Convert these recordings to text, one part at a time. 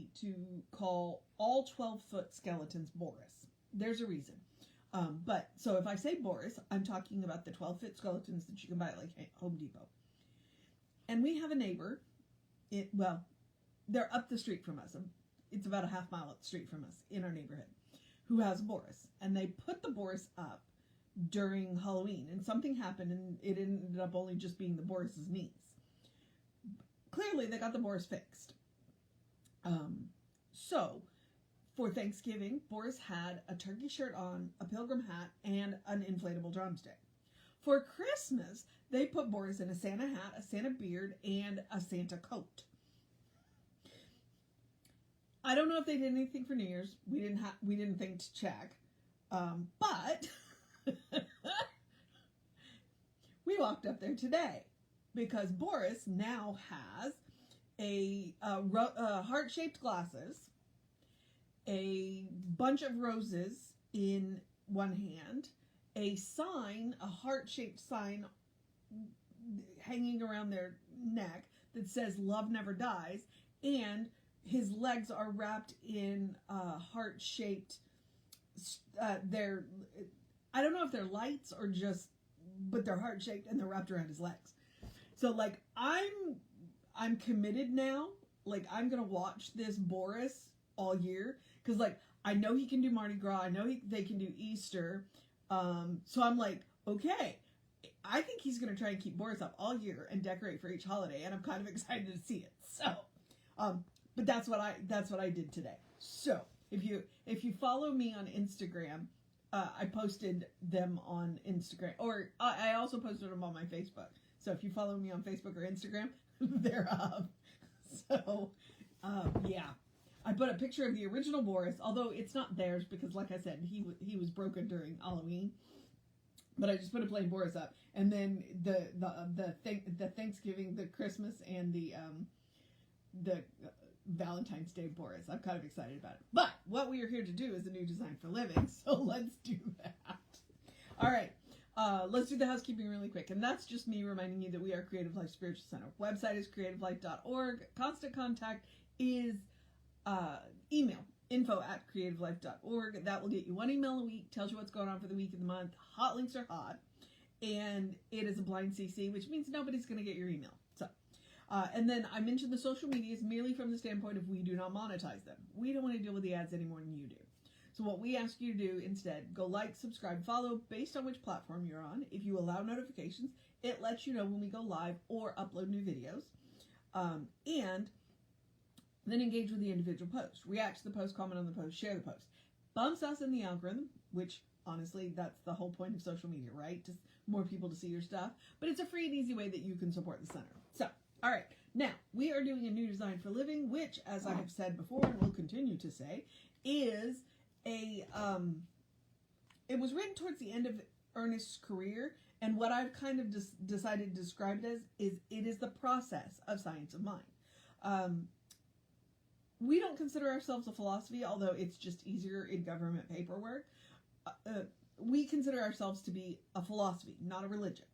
tendency to call all 12-foot skeletons Boris. There's a reason. But so if I say Boris, I'm talking about the 12-foot skeletons that you can buy at like Home Depot. And we have a neighbor. They're up the street from us. It's about a half mile up the street from us in our neighborhood, who has Boris. And they put the Boris up during Halloween, and something happened, and it ended up only just being the Boris's knees. Clearly, they got the Boris fixed. So, for Thanksgiving, Boris had a turkey shirt on, a pilgrim hat, and an inflatable drumstick. For Christmas, they put Boris in a Santa hat, a Santa beard, and a Santa coat. I don't know if they did anything for New Year's. We didn't think to check, but we walked up there today because Boris now has a heart-shaped glasses, a bunch of roses in one hand, a sign, a heart-shaped sign hanging around their neck that says "Love Never Dies," and his legs are wrapped in heart-shaped. I don't know if they're lights or but they're heart-shaped and they're wrapped around his legs. So like I'm committed now. Like I'm gonna watch this Boris all year because like I know he can do Mardi Gras. I know they can do Easter. So I'm like, okay, I think he's gonna try and keep Boris up all year and decorate for each holiday, and I'm kind of excited to see it. So, but that's what I did today. So if you follow me on Instagram, I posted them on Instagram, or I also posted them on my Facebook. So if you follow me on Facebook or Instagram, they're up. So, yeah. I put a picture of the original Boris, although it's not theirs because, like I said, he was broken during Halloween. But I just put a plain Boris up, and then the Thanksgiving, the Christmas, and the Valentine's Day Boris. I'm kind of excited about it. But what we are here to do is a new design for living, so let's do that. All right. Let's do the housekeeping really quick. And that's just me reminding you that we are Creative Life Spiritual Center. Website is creativelife.org. Constant contact is email, info@creativelife.org. That will get you one email a week, tells you what's going on for the week and the month. Hot links are hot. And it is a blind CC, which means nobody's going to get your email. So, and then I mentioned the social medias merely from the standpoint of we do not monetize them. We don't want to deal with the ads any more than you do. So what we ask you to do instead, go like, subscribe, follow based on which platform you're on. If you allow notifications, it lets you know when we go live or upload new videos. And then engage with the individual post. React to the post, comment on the post, share the post. Bumps us in the algorithm, which honestly, that's the whole point of social media, right? Just more people to see your stuff. But it's a free and easy way that you can support the center. So, all right. Now, we are doing a new design for living, which, as I have said before and will continue to say, is it was written towards the end of Ernest's career, and what I've kind of decided to describe it as is it is the process of science of mind. We don't consider ourselves a philosophy, although it's just easier in government paperwork. We consider ourselves to be a philosophy, not a religion,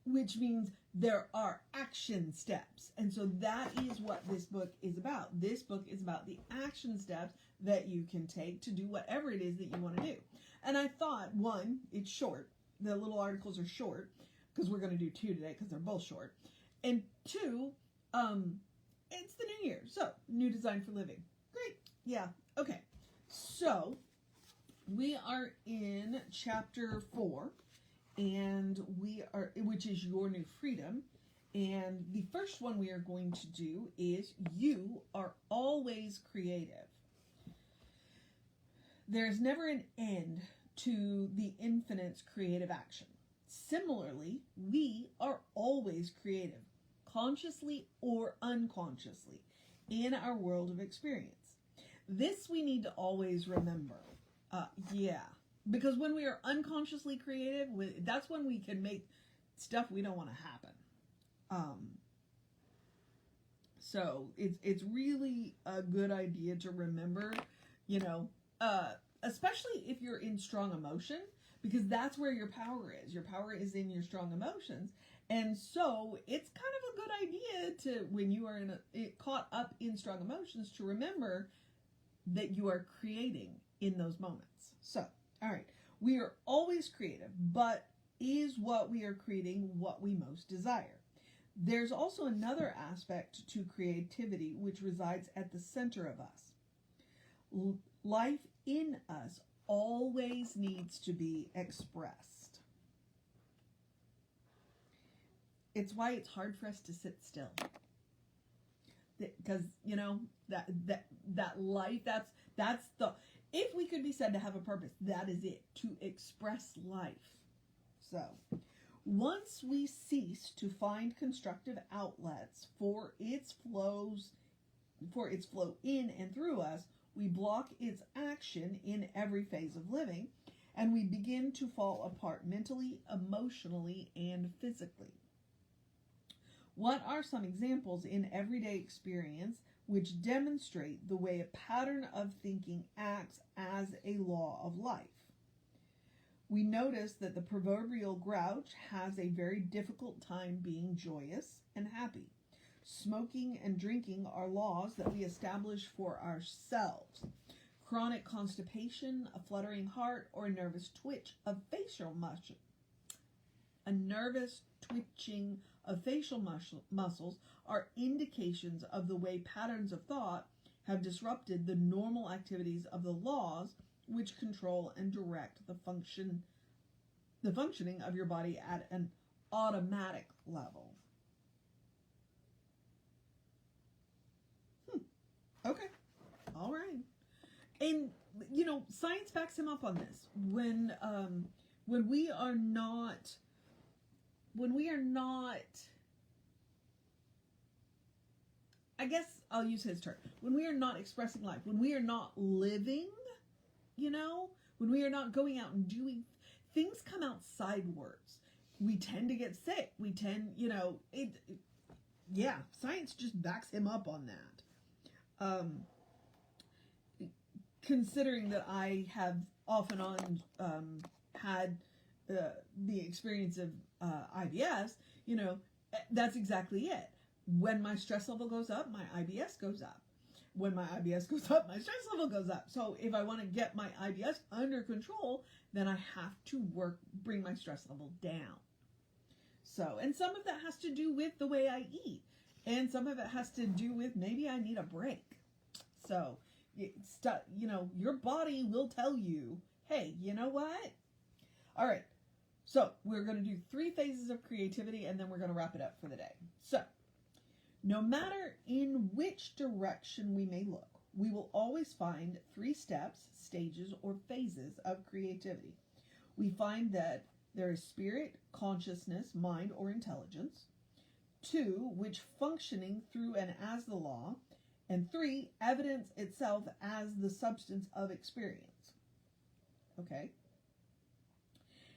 which means there are action steps. And so that is what this book is about. This book is about the action steps that you can take to do whatever it is that you want to do. And I thought, one, it's short. The little articles are short because we're going to do two today because they're both short. And two, it's the new year. So, new design for living. Great. Yeah. Okay. So, we are in chapter 4, and which is your new freedom. And the first one we are going to do is you are always creative. There's never an end to the infinite's creative action. Similarly, we are always creative, consciously or unconsciously, in our world of experience. This we need to always remember. Because when we are unconsciously creative, that's when we can make stuff we don't want to happen. So it's really a good idea to remember, especially if you're in strong emotion, because that's where your power is. Your power is in your strong emotions. And so it's kind of a good idea to, when you are caught up in strong emotions, to remember that you are creating in those moments. So, all right, we are always creative, but is what we are creating what we most desire? There's also another aspect to creativity which resides at the center of us. Life in us always needs to be expressed. It's why it's hard for us to sit still. Because, you know, that life, that's the, if we could be said to have a purpose, that is it, to express life. So, once we cease to find constructive outlets for its flow in and through us, we block its action in every phase of living, and we begin to fall apart mentally, emotionally, and physically. What are some examples in everyday experience which demonstrate the way a pattern of thinking acts as a law of life? We notice that the proverbial grouch has a very difficult time being joyous and happy. Smoking and drinking are laws that we establish for ourselves. Chronic constipation, a fluttering heart, or a nervous twitch of facial muscle. A nervous twitching of facial muscles are indications of the way patterns of thought have disrupted the normal activities of the laws which control and direct the functioning of your body at an automatic level. Okay. All right. And, you know, science backs him up on this. When we are not, I guess I'll use his term, when we are not expressing life, when we are not living, you know, when we are not going out and doing, things come out sidewards. We tend to get sick. We tend, you know, yeah, science just backs him up on that. Considering that I have off and on had the experience of IBS, you know, that's exactly it. When my stress level goes up, my IBS goes up. When my IBS goes up, my stress level goes up. So if I want to get my IBS under control, then I have to bring my stress level down. So, and some of that has to do with the way I eat. And some of it has to do with maybe I need a break. So, you know, your body will tell you, hey, you know what? All right. So we're going to do 3 phases of creativity, and then we're going to wrap it up for the day. So, no matter in which direction we may look, we will always find 3 steps, stages, or phases of creativity. We find that there is spirit, consciousness, mind, or intelligence. 2, which functioning through and as the law. And 3, evidence itself as the substance of experience. Okay?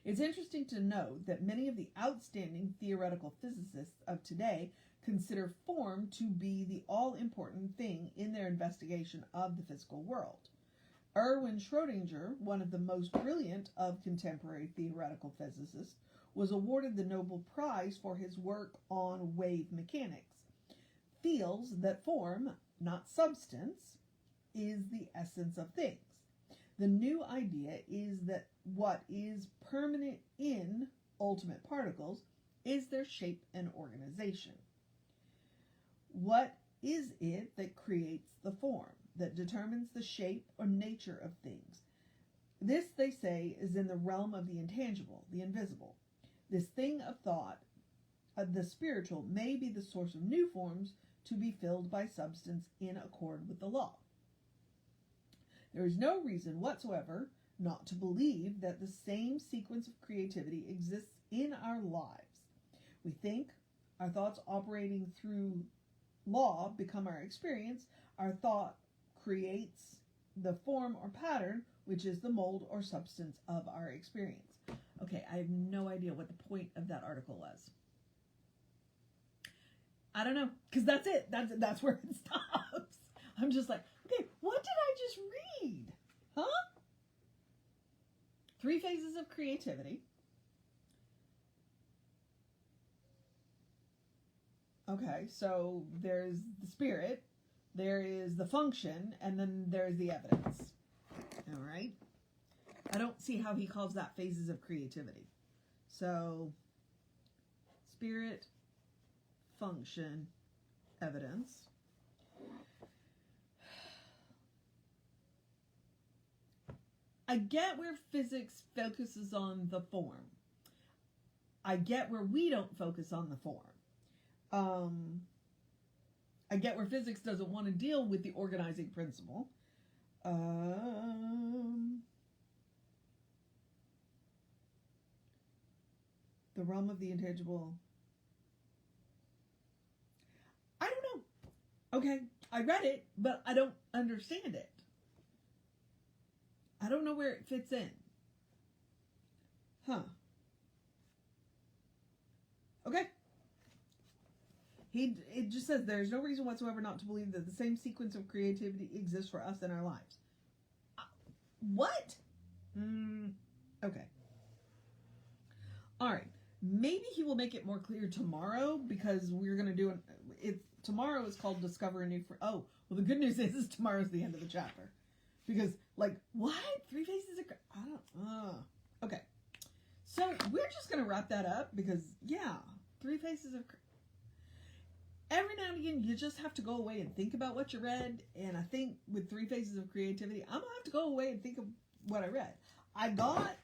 It's interesting to note that many of the outstanding theoretical physicists of today consider form to be the all-important thing in their investigation of the physical world. Erwin Schrödinger, one of the most brilliant of contemporary theoretical physicists, was awarded the Nobel Prize for his work on wave mechanics, feels that form, not substance, is the essence of things. The new idea is that what is permanent in ultimate particles is their shape and organization. What is it that creates the form, that determines the shape or nature of things? This, they say, is in the realm of the intangible, the invisible. This thing of thought, the spiritual, may be the source of new forms to be filled by substance in accord with the law. There is no reason whatsoever not to believe that the same sequence of creativity exists in our lives. We think, our thoughts operating through law become our experience. Our thought creates the form or pattern, which is the mold or substance of our experience. Okay, I have no idea what the point of that article was. I don't know, because that's it. That's where it stops. I'm just like, okay, what did I just read? Huh? 3 phases of creativity. Okay, so there's the spirit, there is the function, and then there's the evidence. All right? I don't see how he calls that phases of creativity. So, spirit, function, evidence. I get where physics focuses on the form. I get where we don't focus on the form. I get where physics doesn't want to deal with the organizing principle. The realm of the intangible. I don't know. Okay, I read it, but I don't understand it. I don't know where it fits in. Huh. Okay. It just says there's no reason whatsoever not to believe that the same sequence of creativity exists for us in our lives. What? Okay. All right. Maybe he will make it more clear tomorrow, because we're going to do it. Tomorrow is called Discover a New Friend. Oh, well, the good news is tomorrow's the end of the chapter. Because, like, what? 3 phases of... I don't... Okay. So, we're just going to wrap that up because, yeah, 3 phases of... Every now and again, you just have to go away and think about what you read. And I think with 3 phases of creativity, I'm going to have to go away and think of what I read. I got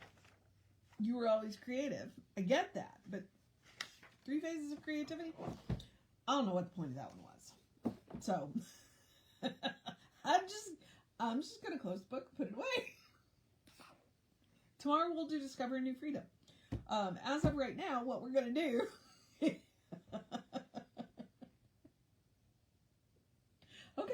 you were always creative. I get that. But 3 phases of creativity? I don't know what the point of that one was. So, I'm just going to close the book, put it away. Tomorrow we'll do Discover a New Freedom. As of right now, what we're going to do... Okay.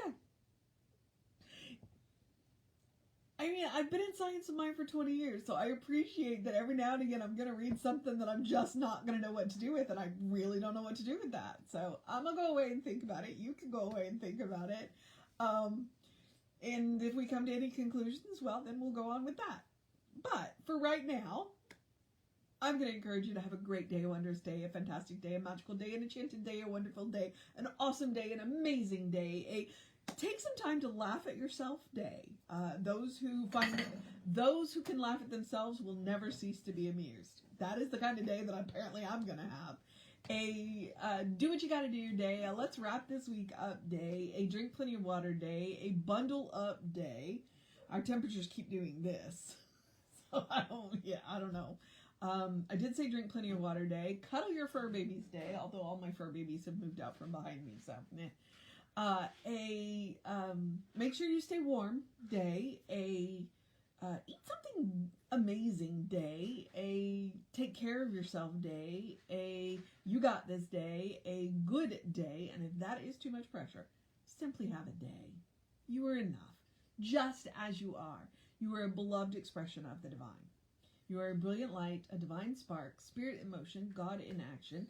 I mean, I've been in Science of Mind for 20 years, so I appreciate that every now and again I'm going to read something that I'm just not going to know what to do with, and I really don't know what to do with that. So I'm going to go away and think about it. You can go away and think about it. And if we come to any conclusions, well, then we'll go on with that. But for right now, I'm going to encourage you to have a great day, a wondrous day, a fantastic day, a magical day, an enchanted day, a wonderful day, an awesome day, an amazing day, take some time to laugh at yourself day. Those who can laugh at themselves will never cease to be amused. That is the kind of day that apparently I'm going to have. A do what you got to do day, a let's wrap this week up day, a drink plenty of water day, a bundle up day. Our temperatures keep doing this. So I don't know. I did say drink plenty of water day, cuddle your fur babies day, although all my fur babies have moved out from behind me, so meh. Make sure you stay warm day, eat something amazing day, a take care of yourself day, a you got this day, a good day, and if that is too much pressure, simply have a day. You are enough, just as you are. You are a beloved expression of the divine. You are a brilliant light, a divine spark, spirit in motion, God in action,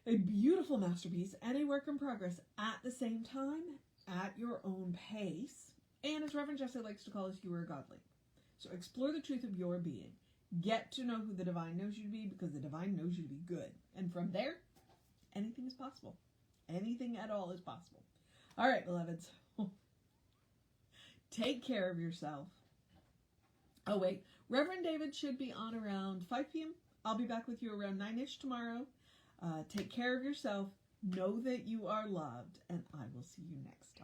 a beautiful masterpiece, and a work in progress at the same time, at your own pace. And as Reverend Jesse likes to call us, you are godly. So explore the truth of your being. Get to know who the divine knows you to be, because the divine knows you to be good. And from there, anything is possible. Anything at all is possible. All right, beloveds. Take care of yourself. Oh, wait. Reverend David should be on around 5 p.m. I'll be back with you around 9-ish tomorrow. Take care of yourself. Know that you are loved, and I will see you next time.